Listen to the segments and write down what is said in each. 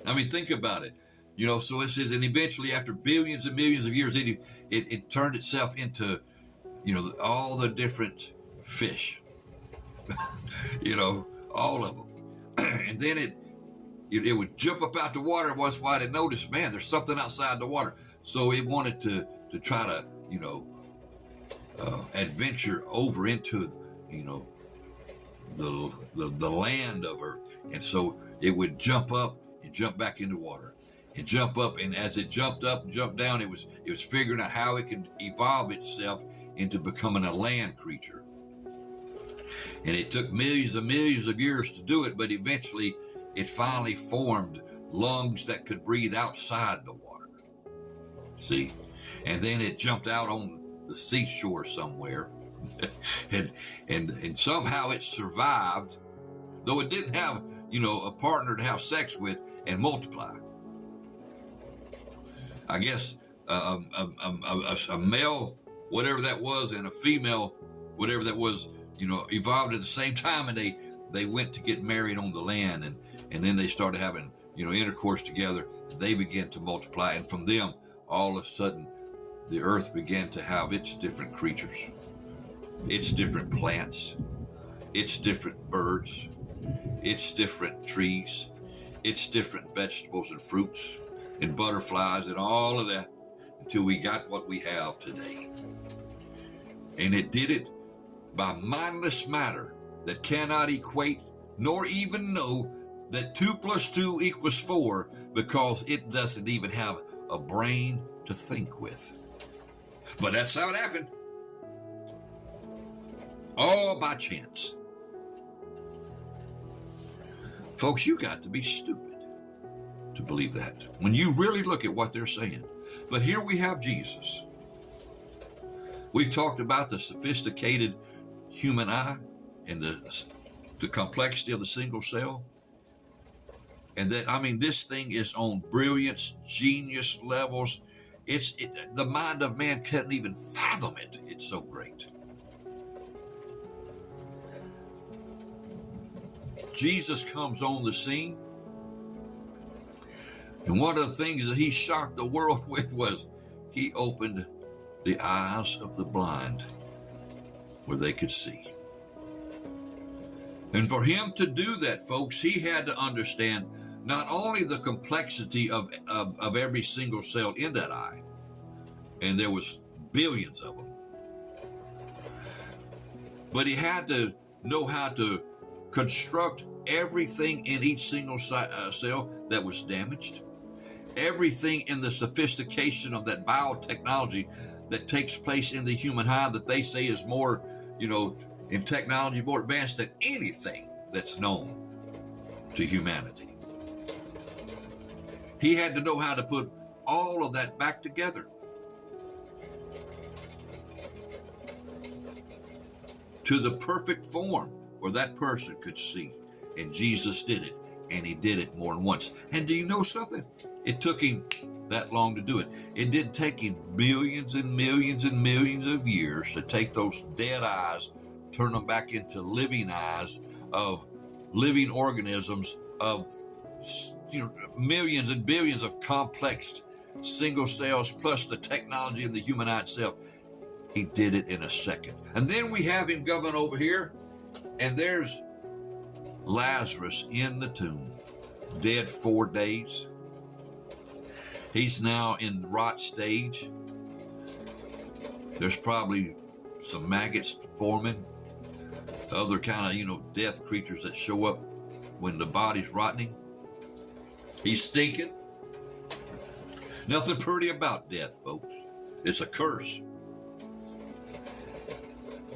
I mean, think about it. You know, so it says, and eventually, after billions and millions of years, it turned itself into, you know, all the different fish. You know, all of them. And then it would jump up out the water once wide and notice, man, there's something outside the water. So it wanted to try to, you know, adventure over into, you know, the land of Earth. And so it would jump up and jump back into water and jump up. And as it jumped up and jumped down, it was figuring out how it could evolve itself into becoming a land creature. And it took millions and millions of years to do it, but eventually it finally formed lungs that could breathe outside the water. See? And then it jumped out on the seashore somewhere. and somehow it survived, though it didn't have, you know, a partner to have sex with and multiply. I guess a male, whatever that was, and a female, whatever that was, you know, evolved at the same time, and they went to get married on the land, and then they started having, you know, intercourse together. They began to multiply, and from them, all of a sudden, the earth began to have its different creatures, its different plants, its different birds, its different trees, its different vegetables and fruits and butterflies and all of that, until we got what we have today. And it did it by mindless matter that cannot equate nor even know that 2 + 2 = 4, because it doesn't even have a brain to think with. But that's how it happened. All by chance. Folks, you got to be stupid to believe that when you really look at what they're saying. But here we have Jesus. We've talked about the sophisticated human eye and the complexity of the single cell. And that, I mean, this thing is on brilliance, genius levels. The mind of man couldn't even fathom it. It's so great. Jesus comes on the scene. And one of the things that he shocked the world with was he opened the eyes of the blind where they could see. And for him to do that, folks, he had to understand not only the complexity of every single cell in that eye, and there was billions of them, but he had to know how to construct everything in each single cell that was damaged, everything in the sophistication of that biotechnology that takes place in the human eye that they say is more, you know, in technology, more advanced than anything that's known to humanity. He had to know how to put all of that back together to the perfect form where that person could see. And Jesus did it, and he did it more than once. And do you know something? It took him that long to do it. It didn't take him billions and millions and millions of years to take those dead eyes, turn them back into living eyes of living organisms, of, you know, millions and billions of complex single cells, plus the technology of the human eye itself. He did it in a second. And then we have him coming over here, and there's Lazarus in the tomb, dead 4 days. He's now in rot stage. There's probably some maggots forming, other kind of, you know, death creatures that show up when the body's rotting. He's stinking. Nothing pretty about death, folks. It's a curse.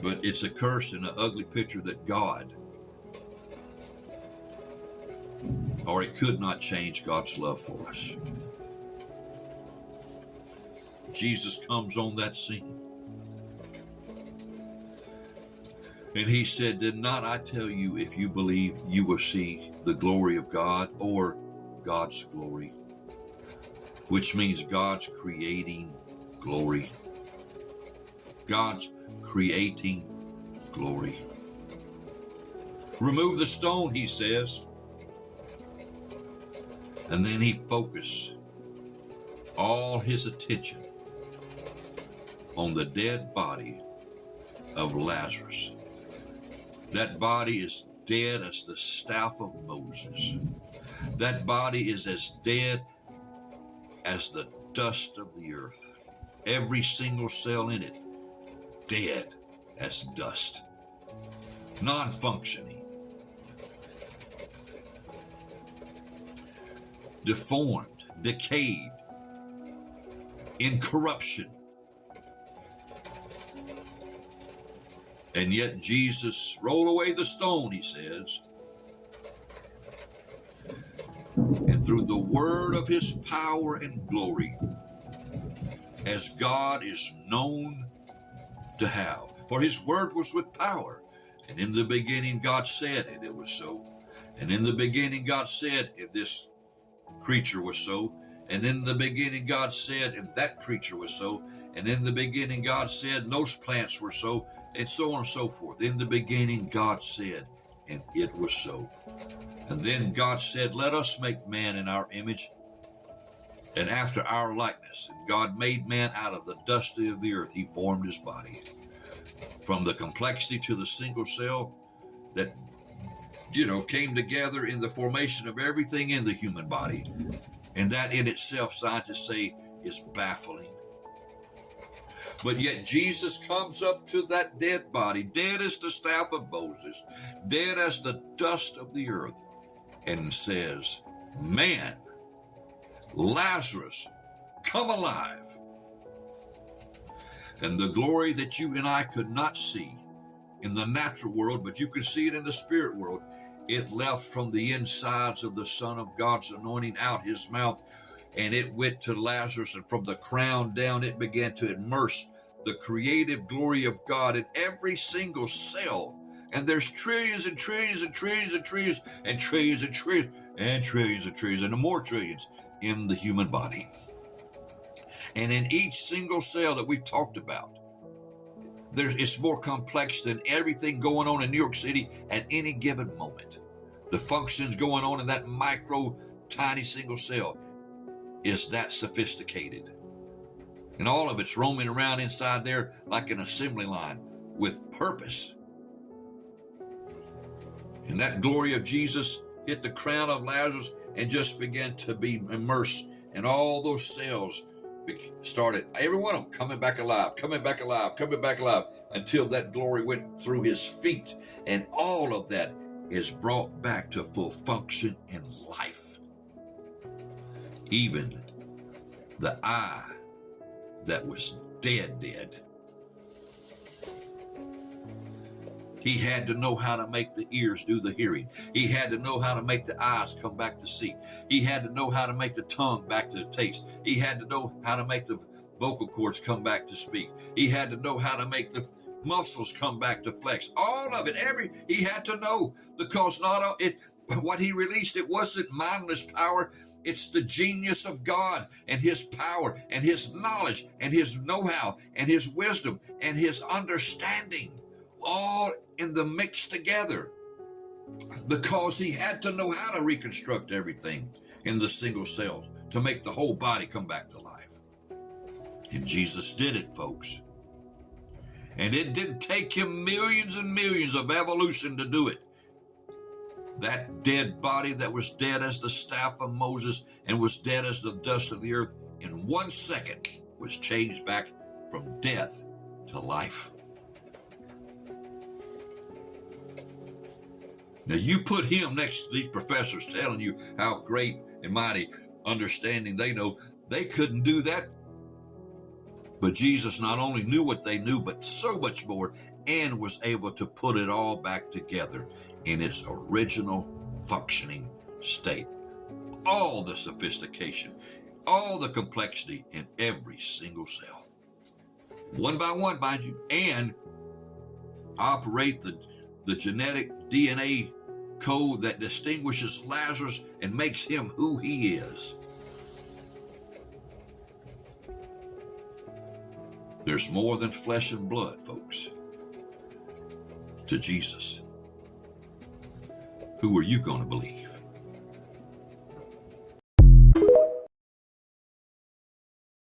But it's a curse in an ugly picture that God, or it could not change God's love for us. Jesus comes on that scene. And he said, did not I tell you, if you believe, you will see the glory of God, or God's glory, which means God's creating glory. God's creating glory. Remove the stone, he says. And then he focused all his attention on the dead body of Lazarus. That body is dead as the staff of Moses. That body is as dead as the dust of the earth. Every single cell in it, dead as dust, non-functioning, deformed, decayed, in corruption. And yet Jesus rolled away the stone, he says, and through the word of his power and glory, as God is known to have. For his word was with power. And in the beginning God said, and it was so. And in the beginning God said, and this creature was so. And in the beginning God said, and that creature was so. And in the beginning God said, and those plants were so. And so on and so forth. In the beginning God said, and it was so. And then God said, let us make man in our image and after our likeness. And God made man out of the dust of the earth. He formed his body. From the complexity to the single cell that, came together in the formation of everything in the human body. And that in itself, scientists say, is baffling. But yet Jesus comes up to that dead body, dead as the staff of Moses, dead as the dust of the earth, and says, man, Lazarus, come alive. And the glory that you and I could not see in the natural world, but you can see it in the spirit world, it left from the insides of the Son of God's anointing out his mouth, and it went to Lazarus, and from the crown down it began to immerse the creative glory of God in every single cell. And there's trillions and trillions and trillions and trillions and trillions and trillions and trillions and trillions and more trillions in the human body. And in each single cell that we've talked about, it's more complex than everything going on in New York City at any given moment. The functions going on in that micro, tiny single cell is that sophisticated. And all of it's roaming around inside there like an assembly line with purpose. And that glory of Jesus hit the crown of Lazarus and just began to be immersed. And all those cells started, every one of them coming back alive, coming back alive, coming back alive, until that glory went through his feet. And all of that is brought back to full function in life. Even the eye that was dead. He had to know how to make the ears do the hearing. He had to know how to make the eyes come back to see. He had to know how to make the tongue back to taste. He had to know how to make the vocal cords come back to speak. He had to know how to make the muscles come back to flex. All of it, he had to know, because what he released, it wasn't mindless power. It's the genius of God and his power and his knowledge and his know-how and his wisdom and his understanding, all in the mix together, because he had to know how to reconstruct everything in the single cells to make the whole body come back to life. And Jesus did it, folks. And it didn't take him millions and millions of evolution to do it. That dead body that was dead as the staff of Moses and was dead as the dust of the earth, in 1 second was changed back from death to life. Now you put him next to these professors telling you how great and mighty understanding they know. They couldn't do that. But Jesus not only knew what they knew, but so much more, and was able to put it all back together in its original functioning state. All the sophistication, all the complexity in every single cell. One by one, mind you, and operate the genetic DNA code that distinguishes Lazarus and makes him who he is. There's more than flesh and blood, folks, to Jesus. Who are you going to believe?